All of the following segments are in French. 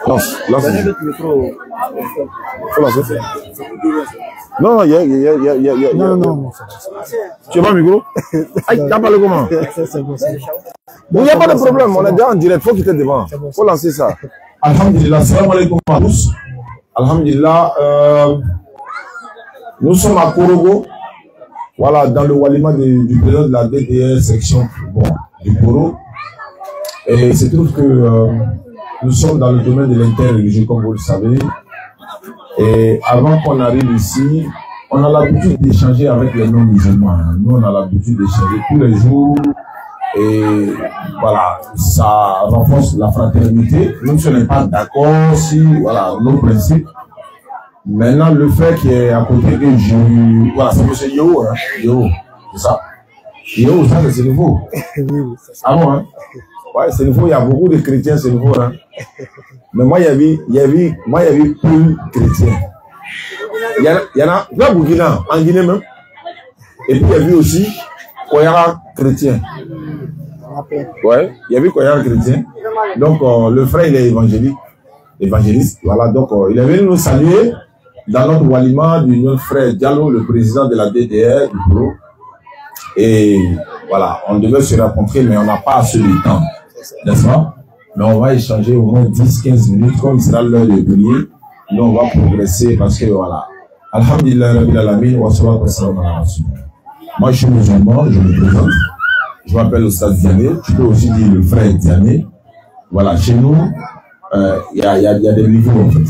Lance. Donnez le micro. Faut lancer. Non, non. Tu veux un micro? Aïe, t'as parlé comment? Il n'y a pas de problème, on est déjà en direct, faut quitter devant. Faut lancer ça. Alhamdulillah, salam alaikum à tous. Alhamdulillah, nous sommes à Korogo. Voilà, dans le walima du président de la DDR section du Koro. Et il se trouve que nous sommes dans le domaine de l'interreligieux, comme vous le savez. Et avant qu'on arrive ici, on a l'habitude d'échanger avec les non-musulmans. Nous, on a l'habitude d'échanger tous les jours. Et voilà, ça renforce la fraternité. Même si on n'est pas d'accord si, voilà, nos principes. Maintenant, le fait qu'il y ait à côté que je... Voilà, c'est M. Yo, hein. Yo, c'est ça. Yo, ça, c'est nouveau. Ah bon, hein? Ouais, c'est nouveau. Il y a beaucoup de chrétiens, c'est nouveau, hein. Mais moi, il y avait plus chrétiens. Il y en a, là, Burkina, en Guinée même. Et puis, il y avait aussi Koyara chrétien. Ouais, il y avait Koyara chrétien. Donc, le frère, il est évangéliste. Voilà, donc, il est venu nous saluer dans notre walima de notre frère Diallo, le président de la DDR, du Pro. Et voilà, on devait se rencontrer, mais on n'a pas assez de temps. N'est-ce pas? Mais on va échanger au moins 10-15 minutes, comme il sera l'heure de prier. Nous, on va progresser parce que voilà. Alhamdulillah, Rabbil Alamin, wa salatu wa salam ala rasul. Moi, je suis musulman, je me présente. Je m'appelle Oustaz Diané. Tu peux aussi dire le frère Diané. Voilà, chez nous, il y a des niveaux en fait.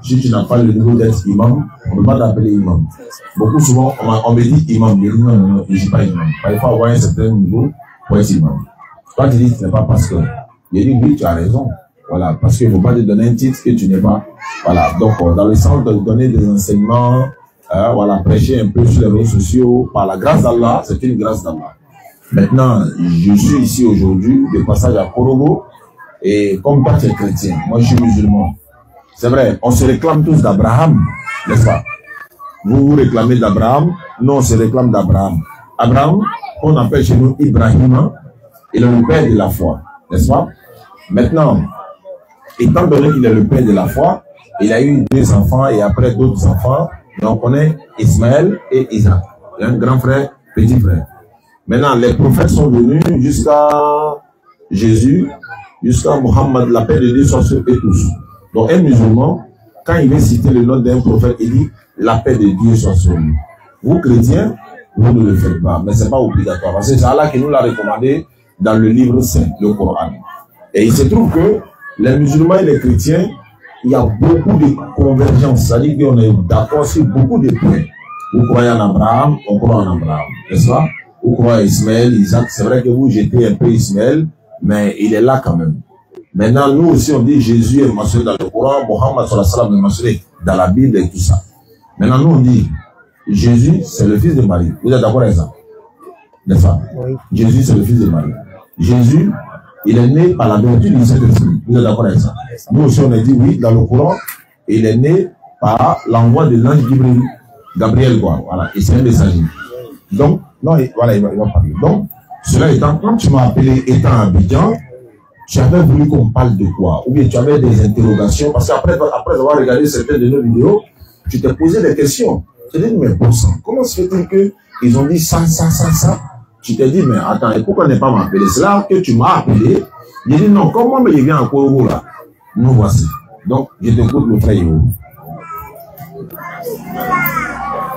Si tu n'as pas le niveau d'être imam, on ne peut pas t'appeler imam. Beaucoup souvent, on me dit imam. Je dis non, je ne suis pas imam. Il faut avoir un certain niveau pour être imam. Toi, tu dis que tu n'es pas pasteur. Il dit oui, tu as raison. Voilà, parce qu'il ne faut pas te donner un titre que tu n'es pas. Voilà, donc dans le sens de donner des enseignements, voilà, prêcher un peu sur les réseaux sociaux, par la grâce d'Allah, c'est une grâce d'Allah. Maintenant, je suis ici aujourd'hui, de passage à Korogo, et comme toi tu es chrétien, moi je suis musulman. C'est vrai, on se réclame tous d'Abraham, n'est-ce pas? Vous vous réclamez d'Abraham, nous on se réclame d'Abraham. Abraham, on appelle chez nous Ibrahima, il est le père de la foi, n'est-ce pas? Maintenant, étant donné qu'il est le père de la foi, il a eu 2 enfants et après d'autres enfants, et on connaît Ismaël et Isaac. Il y a un grand frère, petit frère. Maintenant, les prophètes sont venus jusqu'à Jésus, jusqu'à Mohammed, la paix de Dieu soit sur eux tous. Donc, un musulman, quand il veut citer le nom d'un prophète, il dit la paix de Dieu soit sur lui. Vous, chrétiens, vous ne le faites pas, mais ce n'est pas obligatoire. Parce que c'est Allah qui nous l'a recommandé dans le livre saint, le Coran. Et il se trouve que les musulmans et les chrétiens, il y a beaucoup de convergences. C'est-à-dire qu'on est d'accord sur beaucoup de points. Vous croyez en Abraham, on croit en Abraham, n'est-ce pas? Vous croyez en Ismaël, Isaac. C'est vrai que vous jetez un peu Ismaël, mais il est là quand même. Maintenant, nous aussi, on dit Jésus est mentionné dans le Coran, Mohammed sallallahu est mentionné dans la Bible et tout ça. Maintenant, nous, on dit Jésus, c'est le fils de Marie. Vous êtes d'accord avec ça? N'est-ce pas? Oui. Jésus, c'est le fils de Marie. Jésus, il est né par la vertu du Saint-Esprit. Vous êtes d'accord avec ça? Nous aussi, on a dit oui, dans le Coran, il est né par l'envoi de l'ange Gabriel, quoi. Voilà, et c'est un messager. Donc, non, voilà, il va parler. Donc, cela étant, quand tu m'as appelé étant à Abidjan, tu avais voulu qu'on parle de quoi? Ou bien tu avais des interrogations, parce qu'après avoir regardé certaines de nos vidéos, tu t'es posé des questions. Tu t'es dit, mais bon sang, comment se fait-il qu'ils ont dit ça? Tu t'es dit, mais attends, et pourquoi ne pas m'appeler? C'est là que tu m'as appelé. J'ai dit, non, comment il vient en Korogo là? Nous voici. Donc, je t'écoute le frère Yo.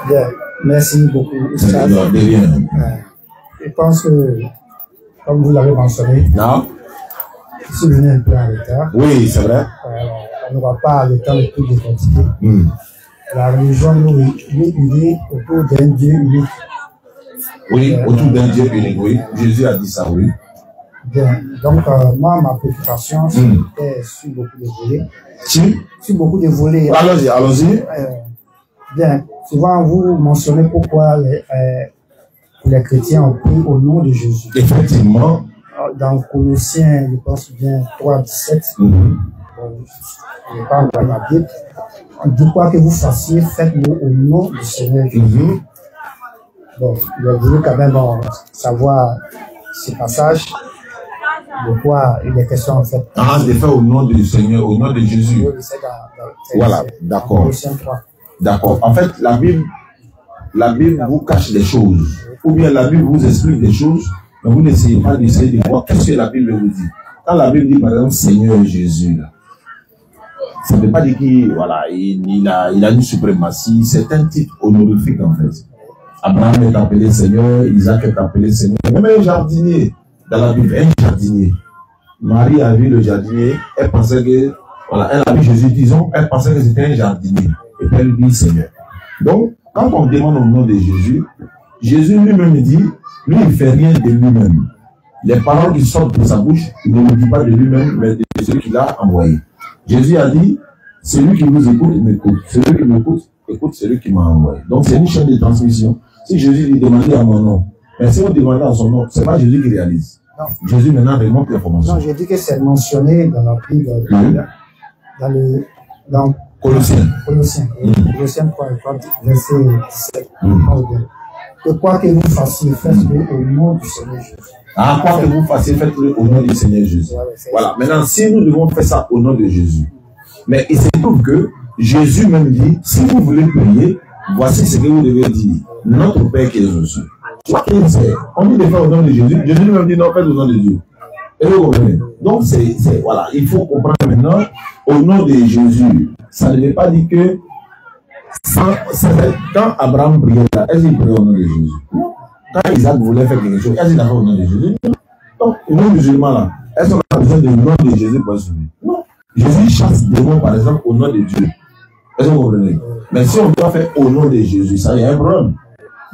Bien, merci beaucoup. Je pense que, comme vous l'avez mentionné, non? Je suis venu un peu en retard. Oui, c'est vrai. On n'aura pas le temps de tout décortiquer. La religion nous est unie autour d'un Dieu unique. Oui, autour d'un Dieu unique, oui. Jésus a dit ça, oui. Bien. Donc, moi, ma préoccupation, c'était sur beaucoup de volets. Sur beaucoup de volets. Allons-y, allons-y. Bien. Souvent, vous mentionnez pourquoi les chrétiens ont pris au nom de Jésus. Effectivement. Dans Colossiens, je pense bien 3:17. Je n'ai pas envoyé la Bible. On dit quoi que vous fassiez, faites-le au nom du Seigneur Jésus. Bon, il a voulu quand même savoir ce passage. de quoi il est question en fait. Ah, de faire au nom du Seigneur, au nom de Jésus. Oui, c'est voilà, d'accord. D'accord. En fait, la Bible vous cache des choses. Ou bien la Bible vous explique des choses, mais vous n'essayez pas d'essayer de voir qu'est-ce que la Bible vous dit. Quand la Bible dit par exemple Seigneur Jésus, là, ça ne veut pas dire qu'il voilà, il a une suprématie, c'est un titre honorifique en fait. Abraham est appelé Seigneur, Isaac est appelé Seigneur. Même un jardinier, dans la Bible, un jardinier. Marie a vu le jardinier, elle pensait que, voilà, elle a vu Jésus, disons, elle pensait que c'était un jardinier. Et puis elle dit Seigneur. Donc, quand on demande au nom de Jésus, Jésus lui-même dit, lui il ne fait rien de lui-même. Les paroles qui sortent de sa bouche, il ne le dit pas de lui-même, mais de celui qui l'a envoyé. Jésus a dit, celui qui vous écoute, il m'écoute. Celui qui m'écoute, écoute celui qui m'a envoyé. Donc c'est une chaîne de transmission. Si Jésus dit demandez à mon nom, mais si vous demandez à son nom, ce n'est pas Jésus qui réalise. Non. Jésus maintenant remonte l'information. Non, j'ai dit que c'est mentionné dans la Bible, dans Colossiens. Colossiens 3, verset 17. Que quoi que vous fassiez, faites-le au nom du Seigneur Jésus. Ah, quoi que vous fassiez, faites-le au nom du Seigneur Jésus. Voilà. Maintenant, si nous devons faire ça au nom de Jésus, mais il se trouve que Jésus même dit, si vous voulez prier, voici ce que vous devez dire. Notre Père qui est aux cieux. On dit de faire au nom de Jésus. Jésus lui-même dit non, faites au nom de Dieu. Et vous comprenez? Donc, voilà, il faut comprendre maintenant, au nom de Jésus, ça ne veut pas dire que quand Abraham priait là, est-ce qu'il priait au nom de Jésus? Quand Isaac voulait faire quelque chose, est-ce qu'il a fait au nom de Jésus? Donc, nous musulmans là, est-ce qu'on a besoin du nom de Jésus pour se sauver? Non. Jésus chasse des démons, par exemple, au nom de Dieu. Est-ce que vous comprenez? Mais si on doit faire au nom de Jésus, ça y a un problème.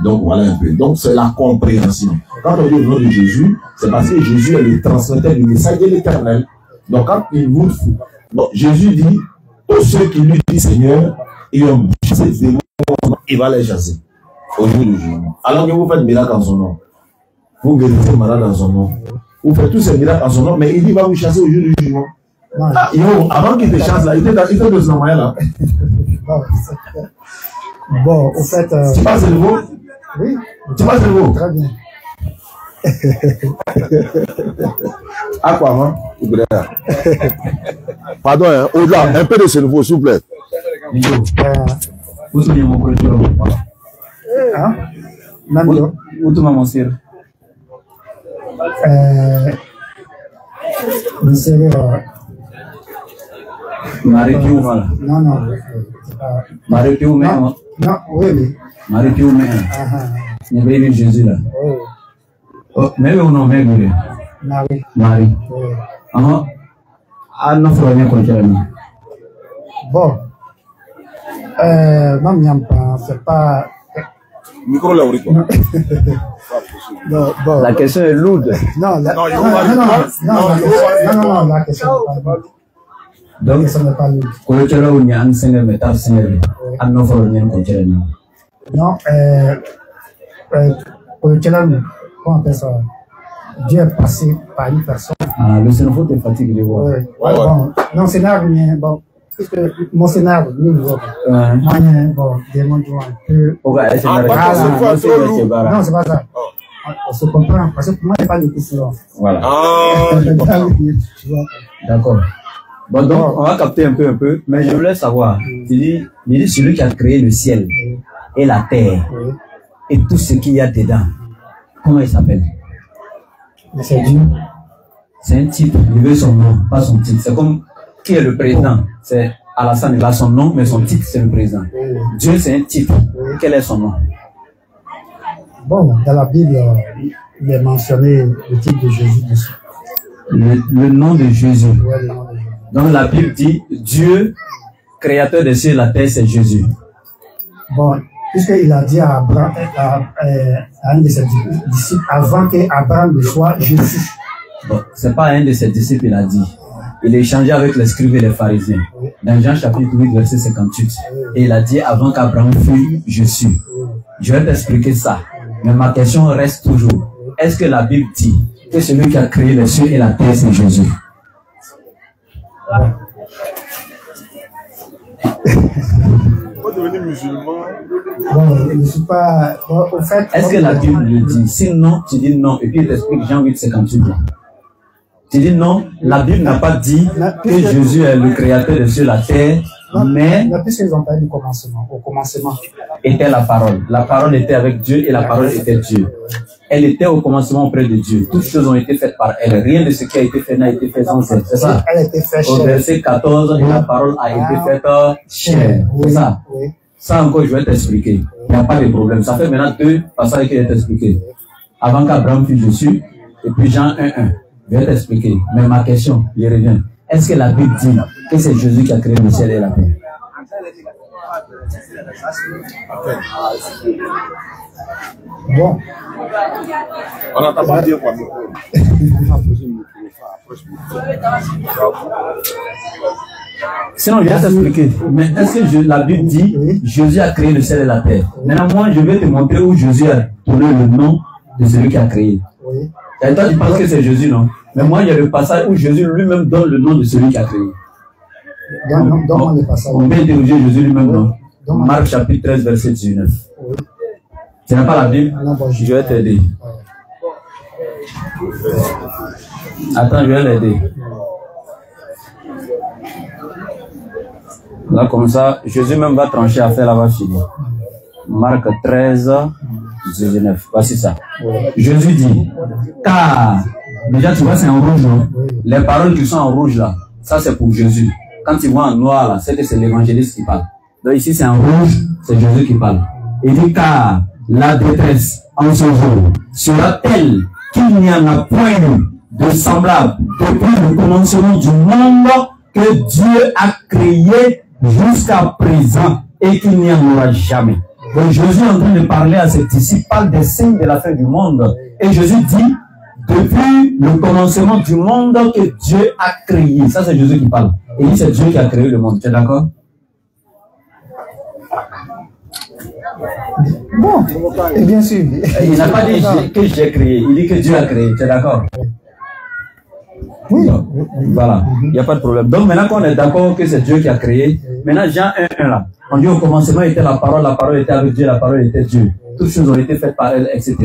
Donc voilà un peu. Donc c'est la compréhension. Quand on dit au nom de Jésus, c'est parce que Jésus est le transmetteur du message de l'Éternel. Donc quand il vous... Donc Jésus dit, tous ceux qui lui disent Seigneur, ils ont chassé des démons, il va les chasser. Au jour du jugement. Alors que vous faites miracle en son nom. Vous guérissez malade en son nom. Vous faites tous ces miracles en son nom, mais il dit, va vous chasser au jour du jugement. Ah, avant qu'il te chasse là, il était de ce moyen là. Bon, au fait... Tu passes le mot? Oui. Tu passes le mot? Très bien. À quoi, moi? Pardon, hein, au-delà, un peu de cerveau, s'il vous plaît. Où sont les mots que tu as? Hein? Même où tu m'as montré? Le série... Marie Piou, voilà. Non. Marie Piou, mais... Non, oui. Marie Piou, mais... Il y avait Jésus là. Oui. Mais ou non, mais oui. Marie. Oui. Ah, non, faut rien contre lui. Bon. Même Yampa, c'est pas... Micro là, oui, quoi. Non, bon. La question est lourde. Non, la question n'est pas lourde. Donc, ça n'est pas lourde. quand tu as eu un seigneur, mais tu as un seigneur, à non, faut rien contre lui. Non, comment on appelle ça? Dieu est passé par une personne. Ah, le cerveau te fatigue, je vois. Oui. Bon, non, scénario, bon, puisque mon scénario, bon, démon doit un peu. Non, c'est pas ça. On se comprend, parce que pour moi, il n'y a pas de question. Voilà. D'accord. Bon, donc, on va capter un peu, mais je voulais savoir, il dit celui qui a créé le ciel et la terre et tout ce qu'il y a dedans, comment il s'appelle? C'est Dieu. C'est un titre, il veut son nom, pas son titre. C'est comme qui est le président? C'est Alassane, il a son nom, mais son titre, c'est le président. Dieu, c'est un titre. Quel est son nom? Bon, dans la Bible, il est mentionné le titre de Jésus dessus. Le nom de Jésus. Ouais, le nom de Jésus. Donc la Bible dit Dieu, créateur des cieux et la terre, c'est Jésus. Bon, puisqu'il a dit à Abraham, à un de ses disciples, avant qu'Abraham ne soit Jésus. Bon, c'est pas un de ses disciples, il a dit. Il a échangé avec les scribes et les pharisiens. Dans Jean chapitre 8, verset 58. Et il a dit avant qu'Abraham fût, je suis. Je vais t'expliquer ça. Mais ma question reste toujours. Est-ce que la Bible dit que celui qui a créé les cieux et la terre, c'est Jésus? Pour devenir musulman. Bon, je ne suis pas. Bon, au fait. Est-ce que la Bible le dit? Sinon, tu dis non, et puis il t'explique Jean 8, 58. Tu dis non, la Bible n'a pas dit que Jésus est le créateur de sur la terre, mais puisqu'ils ont parlé du commencement, au commencement était la parole. La parole était avec Dieu et la parole était Dieu. Elle était au commencement auprès de Dieu. Toutes choses ont été faites par elle. Rien de ce qui a été fait n'a été fait sans elle. C'est ça? Elle a été faite Au verset 14, la parole a été faite chair. C'est ça? Oui. Ça encore, je vais t'expliquer. Il n'y a pas de problème. Ça fait maintenant 2 passages que je vais t'expliquer. Avant qu'Abraham fût Jésus, et puis Jean 1:1. Je vais t'expliquer. Mais ma question, il revient. Est-ce que la Bible dit que c'est Jésus qui a créé le ciel et la terre? Bon. On n'a pas dit quoi. Sinon, je vais t'expliquer. Mais est-ce que la Bible dit Jésus a créé le ciel et la terre? Maintenant, moi, je vais te montrer où Jésus a donné le nom de celui qui a créé. Oui. Et toi, tu penses que c'est Jésus, non? Mais moi, il y a le passage où Jésus lui-même donne le nom de celui qui a créé. Donne-moi le passage. On peut interroger Jésus lui-même, non? Donne-moi. Marc chapitre 13, verset 19. Oui. Tu n'as pas la Bible? Non, bon, Je vais t'aider. Attends, je vais l'aider. Là, comme ça, Jésus même va trancher à faire là-bas fini. Marc 13, 19. Voici ça. Jésus dit, car, déjà tu vois, c'est en rouge, non? Les paroles qui sont en rouge là, ça c'est pour Jésus. Quand tu vois en noir là, c'est que c'est l'évangéliste qui parle. Donc ici c'est en rouge, c'est Jésus qui parle. Il dit, car la détresse en ce jour sera telle qu'il n'y en a point eu de semblable depuis le commencement du monde que Dieu a créé jusqu'à présent et qu'il n'y en aura jamais. Donc Jésus est en train de parler à ses disciples, parle des signes de la fin du monde. Et Jésus dit, depuis le commencement du monde que Dieu a créé. Ça c'est Jésus qui parle. Et il dit c'est Dieu qui a créé le monde. Tu es d'accord? Bon, et bien sûr. Il n'a pas dit que j'ai créé, il dit que Dieu a créé. Tu es d'accord? Oui. Donc, voilà, il n'y a pas de problème. Donc maintenant qu'on est d'accord que c'est Dieu qui a créé, maintenant Jean 1:1 là, on dit au commencement était la parole était avec Dieu, la parole était Dieu. Toutes choses ont été faites par elle, etc.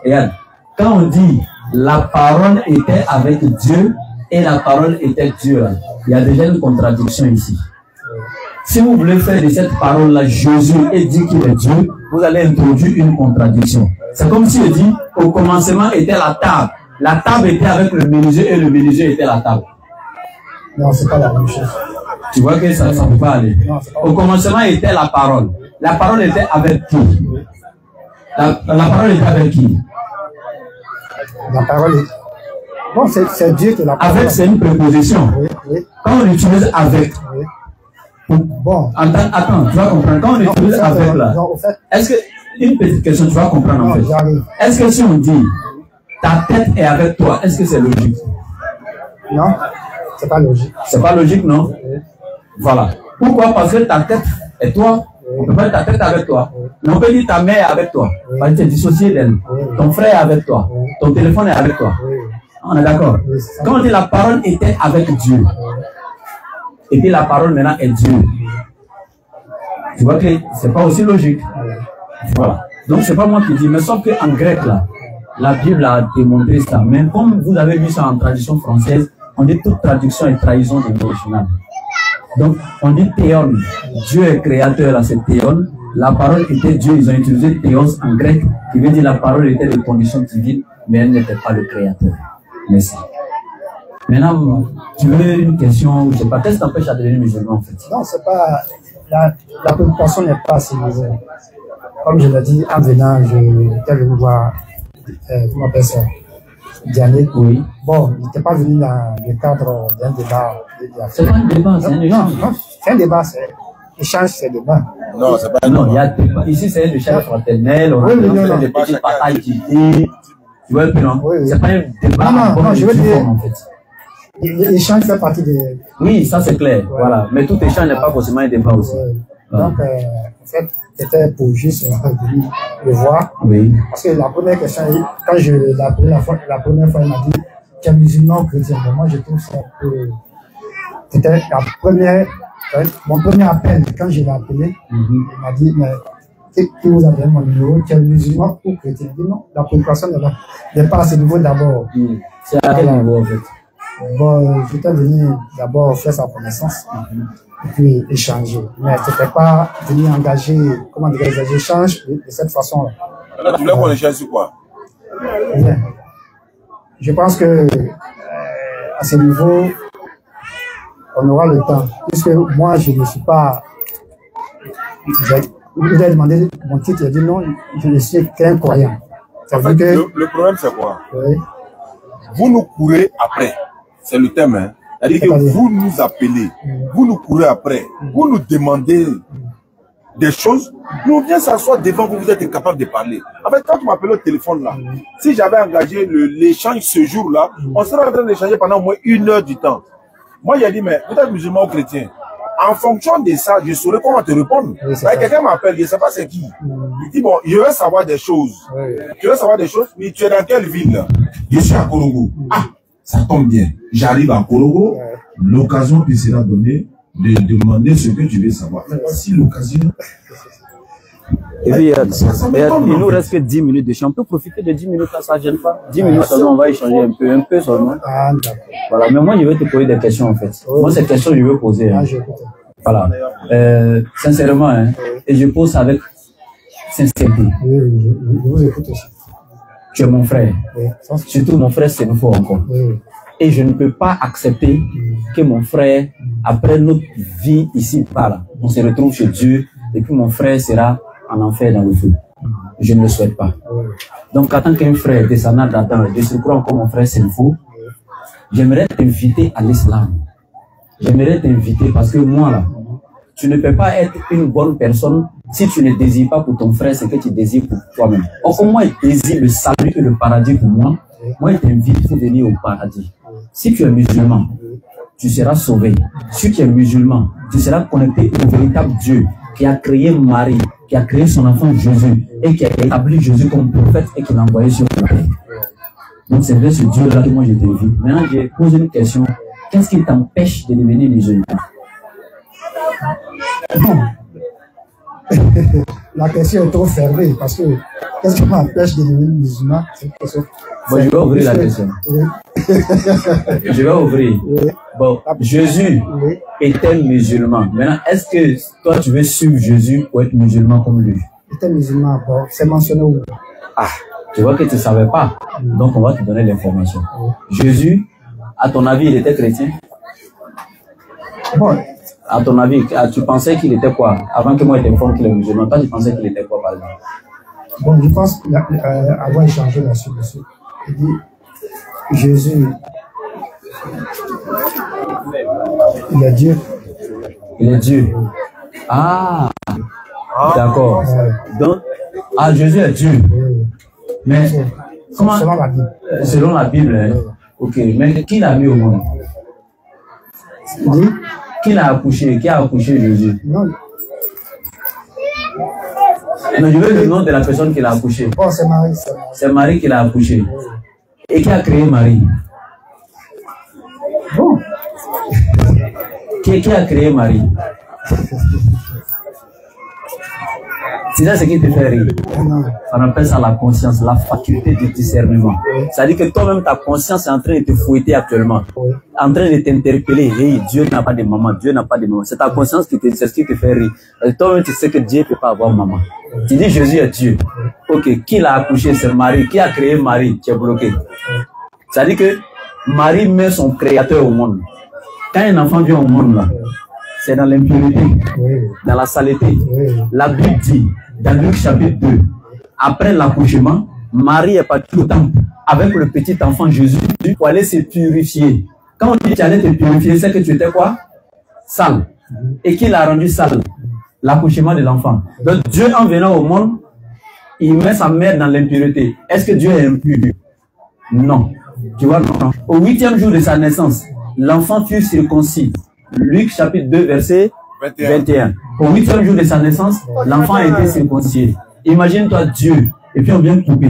Et quand on dit la parole était avec Dieu et la parole était Dieu, là, il y a déjà une contradiction ici. Si vous voulez faire de cette parole-là Jésus et dire qu'il est Dieu, vous allez introduire une contradiction. C'est comme si je dis, au commencement était la table. La table était avec le menuisier et le menuisier était la table. Non, c'est pas la même chose. Tu vois que ça ne peut pas aller. Au commencement était la parole. La parole était avec qui? La parole était avec qui? La parole est... Bon, c'est Dieu que la parole... Avec, c'est une préposition. Oui, oui. Quand on utilise avec... Oui. Bon. Attends, tu vas comprendre. Quand on utilise avec là, est-ce que... Une petite question, tu vas comprendre en fait. Est-ce que si on dit ta tête est avec toi, est-ce que c'est logique? Non, c'est pas logique. C'est pas logique, non? Oui. Voilà. Pourquoi? Parce que ta tête est toi. On peut pas dire ta tête avec toi. Mais on peut dire ta mère est avec toi. Parce que tu es dissocié d'elle. Ton frère est avec toi. Ton téléphone est avec toi. On est d'accord? Quand on dit la parole était avec Dieu, et puis la parole maintenant est Dieu, tu vois que c'est pas aussi logique. Voilà. Donc c'est pas moi qui dis, mais sauf qu'en grec là, la Bible a démontré ça. Mais comme vous avez vu ça en tradition française, on dit toute traduction est trahison de l'original. Donc on dit théon, Dieu est créateur là, c'est théon. La parole était Dieu, ils ont utilisé théos en grec, qui veut dire la parole était de condition divine, mais elle n'était pas le créateur. Merci. Maintenant, tu veux une question, je sais pas, qu'est-ce qui t'empêche à devenir musulman en fait? Non, c'est pas. La préoccupation n'est pas civilisée. Comme je l'ai dit, en venant, j'étais venu voir, comment on appelle ça, Diané. Oui. Bon, il n'était pas venu dans le cadre d'un débat. C'est pas un débat, c'est un échange. Non, c'est un débat, c'est échange, c'est débat. Non, c'est pas un Non, débat. il y a débat. Ici, c'est un échange fraternel, on a fait des petites batailles d'idées. Tu vois, puis non? C'est pas un débat. Non, je veux dire. En fait. L'échange fait partie de... Oui, ça c'est clair, voilà. Mais tout échange n'est pas forcément un débat aussi. Donc, en fait, c'était pour juste venir le voir. Oui. Parce que la première question, quand la première fois, il m'a dit, tu es musulman ou chrétien. Moi, je trouve ça un peu... C'était la première, mon premier appel, quand je l'ai appelé, il m'a dit, mais qui vous a donné mon numéro, tu es musulman ou chrétien? Il dit non, la préoccupation n'est pas à ce niveau d'abord. C'est à quel niveau en fait? Bon, j'étais venu d'abord faire sa connaissance, et puis échanger. Mais je n'étais pas venu engager, comment dire, les échanges de cette façon-là. Alors, tu voulais qu'on échange sur quoi? Bien. Je pense que à ce niveau, on aura le temps. Puisque moi, je ne suis pas... Il a demandé mon titre, il a dit non, je ne suis qu'un croyant. En fait, le problème, c'est quoi? Oui. Vous nous courez après. C'est le thème, hein. C'est-à-dire que vous nous appelez, vous nous courez après, vous nous demandez des choses, nous on vient s'asseoir devant vous, vous êtes incapable de parler. En fait, quand tu m'appelles au téléphone là, si j'avais engagé l'échange ce jour-là, on serait en train d'échanger pendant au moins 1 heure du temps. Moi, j'ai dit, mais vous êtes musulman ou chrétien? En fonction de ça, je saurais comment te répondre. Oui, quelqu'un m'appelle, je ne sais pas c'est qui. Il dit, bon, je veux savoir des choses. Tu veux savoir des choses, mais tu es dans quelle ville? Je suis à Korogo. Ah, ça tombe bien. J'arrive à Korogo. L'occasion te sera donnée de demander ce que tu veux savoir. Si l'occasion... Et puis, il nous reste que 10 minutes de champ. On peut profiter de 10 minutes là, ça ne gêne pas. 10 minutes seulement, on va échanger un peu seulement. Voilà, mais moi, je vais te poser des questions en fait. Moi, ces questions, je veux poser. Hein. Voilà. Sincèrement, hein, et je pose avec sincérité. Oui, je vous écoute aussi. Tu es mon frère. Surtout mon frère, c'est une fois encore. Et je ne peux pas accepter que mon frère, après notre vie ici, là, on se retrouve chez Dieu et puis mon frère sera en enfer dans le feu. Je ne le souhaite pas. Donc, en tant qu'un frère descendant d'Adam, je surcroît encore mon frère, c'est faux. J'aimerais t'inviter à l'islam. J'aimerais t'inviter parce que moi, là, tu ne peux pas être une bonne personne si tu ne désires pas pour ton frère ce que tu désires pour toi-même. Or, comme moi, je désire le salut et le paradis pour moi, moi, je t'invite pour venir au paradis. Si tu es musulman, tu seras sauvé. Si tu es musulman, tu seras connecté au véritable Dieu qui a créé Marie, qui a créé son enfant Jésus et qui a établi Jésus comme prophète et qui l'a envoyé sur la terre. Donc c'est vers ce Dieu-là que moi je t'invite. Maintenant, je pose une question. Qu'est-ce qui t'empêche de devenir musulman? La question est trop fermée parce que qu'est-ce qui m'empêche de devenir musulman? Bon, je vais ouvrir la question. Je vais ouvrir. Bon, Jésus était musulman. Maintenant, est-ce que toi tu veux suivre Jésus pour être musulman comme lui? Il était musulman, bon, c'est mentionné où? Ah, tu vois que tu ne savais pas. Donc on va te donner l'information. Jésus, à ton avis, il était chrétien? Bon. À ton avis, tu pensais qu'il était quoi? Avant que moi je t'informe qu'il est musulman, toi tu pensais qu'il était quoi par exemple? Bon, je pense avoir échangé là-dessus. Il dit, Jésus, il est Dieu. Il est Dieu. Ah, d'accord. Donc, Jésus est Dieu. Mais, comment? Selon la Bible. Selon la Bible, hein? Ok, mais qui l'a mis au monde? Oui. Qui l'a accouché? Qui a accouché Jésus? Non. Non, je veux le nom de la personne qui l'a accouché. Oh, c'est Marie. C'est Marie qui l'a accouché. Et qui a créé Marie? Bon. Qui a créé Marie? C'est ça ce qui te fait rire. On appelle ça la conscience, la faculté de discernement. C'est-à-dire que toi-même, ta conscience est en train de te fouetter actuellement. En train de t'interpeller. Hey, Dieu n'a pas de maman, Dieu n'a pas de maman. C'est ta conscience qui c'est ce qui te fait rire. Toi-même, tu sais que Dieu ne peut pas avoir maman. Tu dis Jésus est Dieu. Ok, qui l'a accouché? C'est Marie. Qui a créé Marie? Tu es bloqué. C'est-à-dire que Marie met son créateur au monde. Quand un enfant vient au monde, là, c'est dans l'impureté, dans la saleté. La Bible dit, dans Luc chapitre 2, après l'accouchement, Marie est partie au temple avec le petit enfant Jésus pour aller se purifier. Quand on dit que tu allais te purifier, c'est que tu étais quoi? Sale. Et qui l'a rendu sale? L'accouchement de l'enfant. Donc Dieu, en venant au monde, il met sa mère dans l'impureté. Est-ce que Dieu est impur? Non. Tu vois, non. Au 8e jour de sa naissance, l'enfant fut circoncis. Luc chapitre 2 verset 21. Au 8e jour de sa naissance, l'enfant a été circoncis. Imagine-toi Dieu, et puis on vient couper.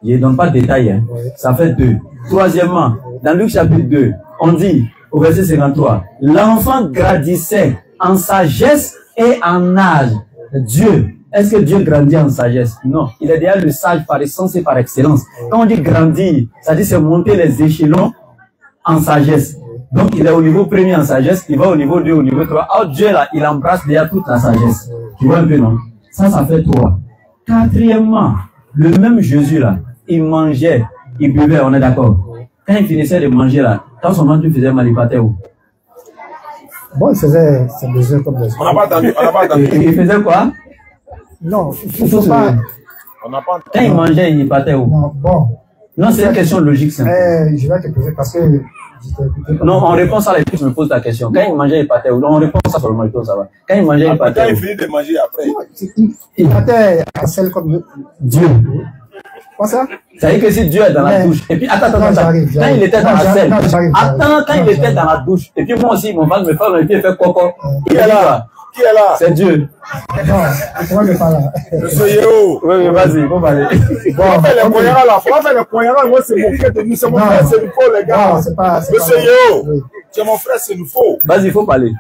Je ne donne pas de détails, hein. Ça fait 2. Troisièmement, dans Luc chapitre 2, on dit au verset 53, l'enfant grandissait en sagesse et en âge. Dieu, est-ce que Dieu grandit en sagesse? Non, il est déjà le sage par essence et par excellence. Quand on dit grandir, ça dit c'est monter les échelons en sagesse. Donc, il est au niveau premier en sagesse, il va au niveau 2, au niveau 3. Oh, Dieu, là, il embrasse déjà toute la sagesse. Tu vois un peu, non? Ça fait 3. Quatrièmement, le même Jésus, là, il mangeait, il buvait, on est d'accord. Quand il finissait de manger, là, quand son ventre faisait mal, il partait où? Bon, il faisait ses besoins comme des On n'a pas entendu, on n'a pas entendu. Il faisait quoi? Non, il faut pas... On n'a pas entendu. Quand il mangeait, il partait où? Non, bon. Non, c'est une question logique, simple. Je vais te poser parce que... Non, on répond ça, et puis je me pose la question. Quand il mangeait, il partait où? Non, on répond ça seulement, il ça va. Quand il mangeait, il partait où? Quand il finit de manger après. Il partait à celle comme Dieu. Quoi ça? Ça veut dire que si Dieu est dans la douche, et puis attends, quand il était dans la selle, attends, quand il était dans la douche, et puis moi aussi, mon ventre me fait le pied, il fait coco. Qui est là? Qui est là? C'est Dieu. Non, comment ne pas là? Monsieur Yéo. Oui, vas-y, faut parler. Bon, on va faire les poignards là. On va faire les poignards. Moi, c'est mon frère de nous. C'est mon frère, c'est nous faux, les gars. Non, c'est pas. Monsieur Yéo. C'est mon frère, c'est nous faux. Vas-y, il faut parler.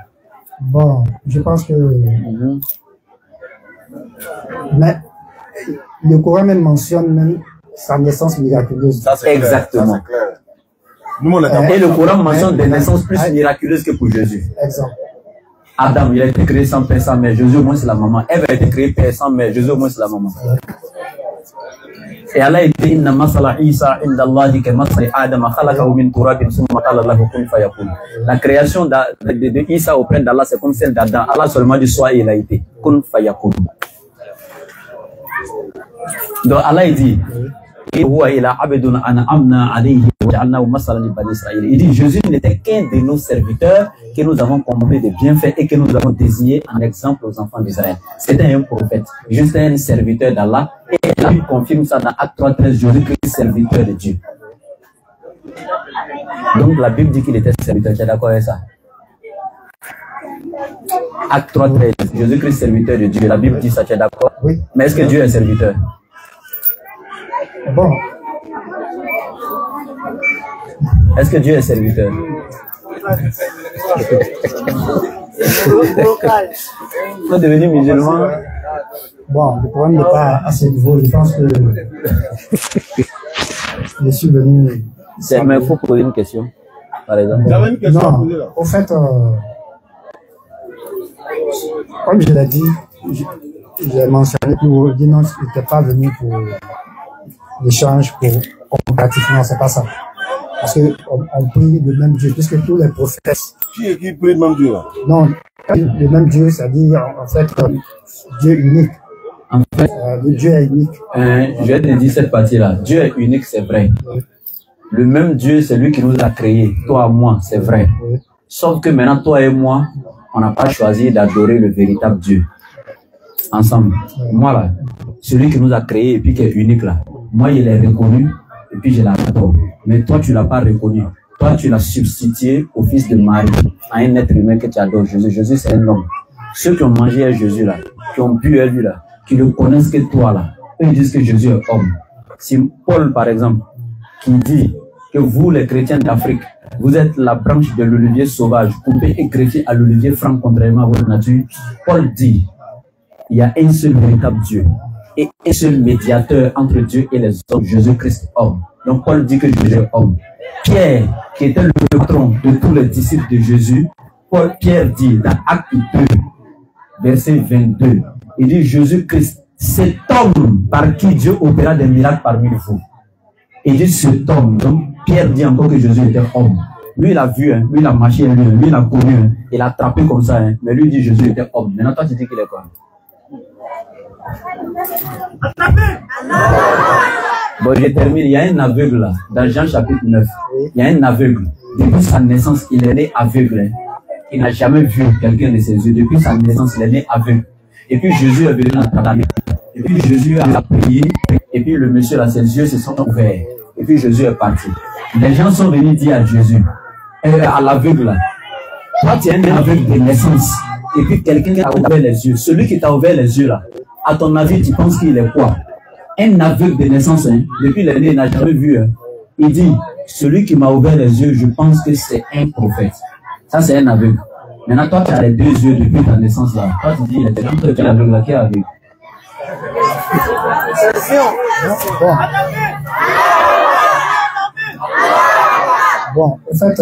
Bon, je pense que. Mais le Coran même mentionne même sa naissance miraculeuse. Ça, c'est exactement. Clair. Nous, on et le Coran mentionne des naissances plus miraculeuses que pour Jésus. Exemple. Adam, il a été créé sans père, sans mère. Jésus, au moins, c'est la maman. Ève a été créée père, sans mère. Jésus, au moins, c'est la maman. Et Allah dit, Inna masala Isa inda Allahi ke masali Adam khalaqahu min turabin summa qala lahu kun fayakun. La création de Isa auprès d'Allah, c'est comme celle d'Adam. Allah seulement dit soit il a été. Kun fayakun. Donc Allah dit, il dit, Jésus n'était qu'un de nos serviteurs que nous avons comblé de bienfaits et que nous avons désigné en exemple aux enfants d'Israël. C'était un prophète, juste un serviteur d'Allah. Et la Bible confirme ça dans Acte 3:13, Jésus-Christ, serviteur de Dieu. Donc la Bible dit qu'il était serviteur, tu es d'accord avec ça? Acte 3:13, Jésus-Christ, serviteur de Dieu. La Bible dit ça, tu es d'accord? Oui. Mais est-ce que Dieu est serviteur? Bon. Est-ce que Dieu est serviteur? Vous êtes devenu musulman? Bon, le problème n'est pas à ce niveau. Je pense que je suis venu. Mais il faut poser une question, par exemple. J'avais une question à Non, poser là. au fait, comme je l'ai dit, j'ai mentionné pour dire non, il n'était pas venu pour l'échange pour comparatif. Non, c'est pas ça. Parce qu'on prie le même Dieu, puisque tous les prophètes. Qui prie le même Dieu là? Non, le même Dieu, c'est-à-dire en fait Dieu unique. En fait, le Dieu est unique. Je vais te dire cette partie-là. Dieu est unique, c'est vrai. Oui. Le même Dieu, c'est lui qui nous a créés. Toi, moi, c'est vrai. Oui. Sauf que maintenant, toi et moi, on n'a pas choisi d'adorer le véritable Dieu. Ensemble. Oui. Moi, là, celui qui nous a créés et puis qui est unique, là. Moi, il est reconnu et puis je l'adore. Mais toi, tu ne l'as pas reconnu. Toi, tu l'as substitué au fils de Marie, à un être humain que tu adores. Jésus, c'est un homme. Ceux qui ont mangé à Jésus, là, qui ont bu à lui, là, qui ne connaissent que toi, là, eux ils disent que Jésus est homme. Si Paul, par exemple, qui dit que vous, les chrétiens d'Afrique, vous êtes la branche de l'olivier sauvage, coupée et greffée à l'olivier franc contrairement à votre nature, Paul dit, il y a un seul véritable Dieu et un seul médiateur entre Dieu et les hommes, Jésus-Christ homme. Donc Paul dit que Jésus est homme. Pierre, qui était le patron de tous les disciples de Jésus, Pierre dit dans Acte 2, verset 22, il dit Jésus-Christ, cet homme par qui Dieu opéra des miracles parmi vous. Il dit cet homme. Donc Pierre dit encore que Jésus était homme. Lui il a vu, hein, lui il a marché, lui il a connu, hein, il a attrapé comme ça, hein, mais lui dit Jésus était homme. Maintenant toi tu dis qu'il est quoi? Bon, je termine. Il y a un aveugle là, dans Jean chapitre 9. Il y a un aveugle. Depuis sa naissance, il est né aveugle. Hein. Il n'a jamais vu quelqu'un de ses yeux. Depuis sa naissance, il est né aveugle. Et puis Jésus est venu l'attraper. Et puis Jésus a prié. Et puis le monsieur là, ses yeux se sont ouverts. Et puis Jésus est parti. Les gens sont venus dire à Jésus, à l'aveugle là, toi tu es un aveugle de naissance. Et puis quelqu'un qui t'a ouvert les yeux. Celui qui t'a ouvert les yeux là, à ton avis, tu penses qu'il est quoi? Un aveugle de naissance, hein, depuis l'année, il n'a jamais vu. Hein. Il dit, celui qui m'a ouvert les yeux, je pense que c'est un prophète. Ça, c'est un aveugle. Maintenant, toi, tu as les deux yeux depuis ta naissance là. Toi, tu dis, il est entre quel aveugle là, qui est aveugle? Bon, en fait,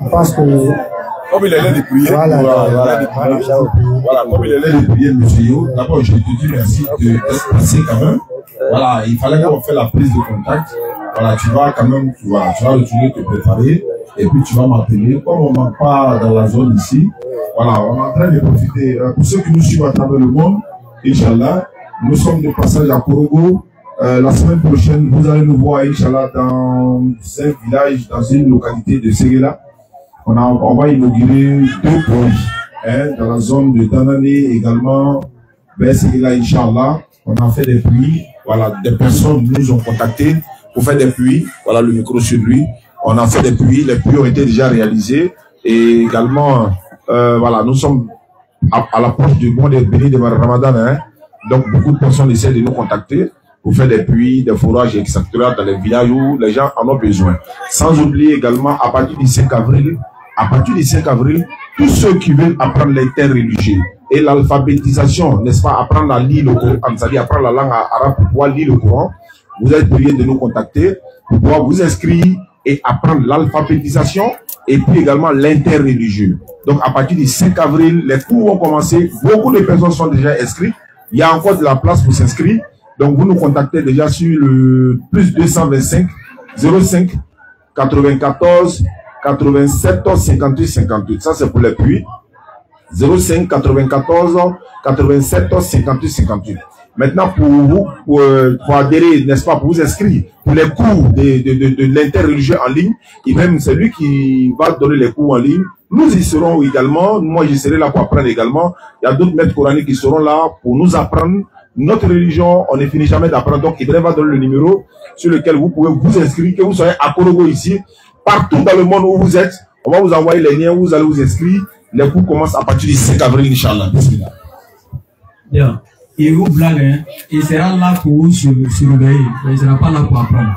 je pense que... Comme il est là de prier, Voilà, comme il est là de prier, monsieur Yo, d'abord je te dis merci d'être passé quand même. Voilà, il fallait qu'on fasse la prise de contact. Voilà, tu vas quand même, tu vas retourner te préparer et puis tu vas m'appeler. Comme on ne manque pas dans la zone ici, voilà, on est en train de profiter. Pour ceux qui nous suivent à travers le monde, Inch'Allah, nous sommes de passage à Korogo. La semaine prochaine, vous allez nous voir, Inch'Allah, dans un village, dans une localité de Séguéla. On va inaugurer 2 puits dans la zone de Danane également, vers Séguéla, Inch'Allah. On a fait des puits. Voilà, des personnes nous ont contactés pour faire des puits. Voilà le micro sur lui. On a fait des puits. Les puits ont été déjà réalisés. Et également, voilà, nous sommes à l'approche du mois de béni de Ramadan. Donc, beaucoup de personnes essaient de nous contacter pour faire des puits, des forages, etc. dans les villages où les gens en ont besoin. Sans oublier également, à partir du 5 avril, tous ceux qui veulent apprendre l'interreligieux et l'alphabétisation, n'est-ce pas, apprendre à lire le Coran, c'est-à-dire apprendre la langue arabe pour pouvoir lire le Coran, vous êtes prié de nous contacter pour pouvoir vous inscrire et apprendre l'alphabétisation et puis également l'interreligieux. Donc, à partir du 5 avril, les cours vont commencer. Beaucoup de personnes sont déjà inscrites. Il y a encore de la place pour s'inscrire. Donc, vous nous contactez déjà sur le plus 225 05 94 87 58 58. Ça, c'est pour les puits. 05 94 87 58 58. Maintenant, pour vous, pour adhérer, n'est-ce pas, pour vous inscrire pour les cours de l'interreligieux en ligne, et même celui qui va donner les cours en ligne, nous y serons également. Moi, je serai là pour apprendre également. Il y a d'autres maîtres coraniques qui seront là pour nous apprendre. Notre religion, on ne finit jamais d'apprendre. Donc, Ibrahim va donner le numéro sur lequel vous pouvez vous inscrire, que vous soyez à Korogo ici, partout dans le monde où vous êtes. On va vous envoyer les liens où vous allez vous inscrire. Les cours commencent à partir du 5 avril, Inch'Allah. Bien. Et vous blague, hein, il sera là pour vous surveiller, mais il ne sera pas là pour apprendre.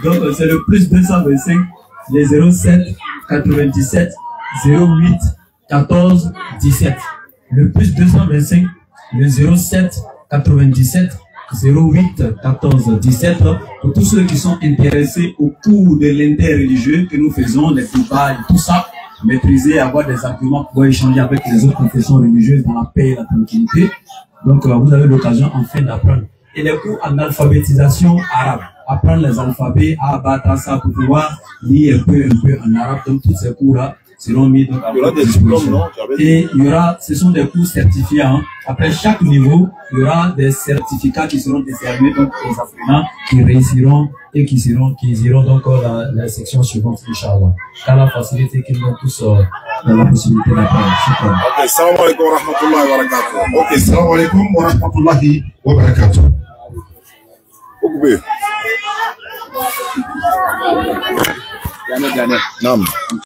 Donc, c'est le plus 225, les 07 97 08 14 17. Le plus 225, le 07 97 08 14 17 pour tous ceux qui sont intéressés au cours de l'interreligieux que nous faisons, les débats et tout ça, maîtriser, avoir des arguments pour échanger avec les autres confessions religieuses dans la paix et la tranquillité. Donc, vous avez l'occasion enfin d'apprendre. Et les cours en alphabétisation arabe, apprendre les alphabets, abattre ça pour pouvoir lire un peu en arabe. Donc, tous ces cours-là seront mis donc à votre disposition. Et il y aura, ce sont des cours certifiés. Hein. Après chaque niveau, il y aura des certificats qui seront décernés donc aux apprenants qui réussiront et qui iront donc à la section suivante, Inch'Allah. Qu'Allah facilite qu'ils ont tous la possibilité d'apprendre. Ok, salam alaikum wa rahmatullahi wa barakatuh. Ok, salam alaikum wa rahmatullahi wa barakatuh. Naam.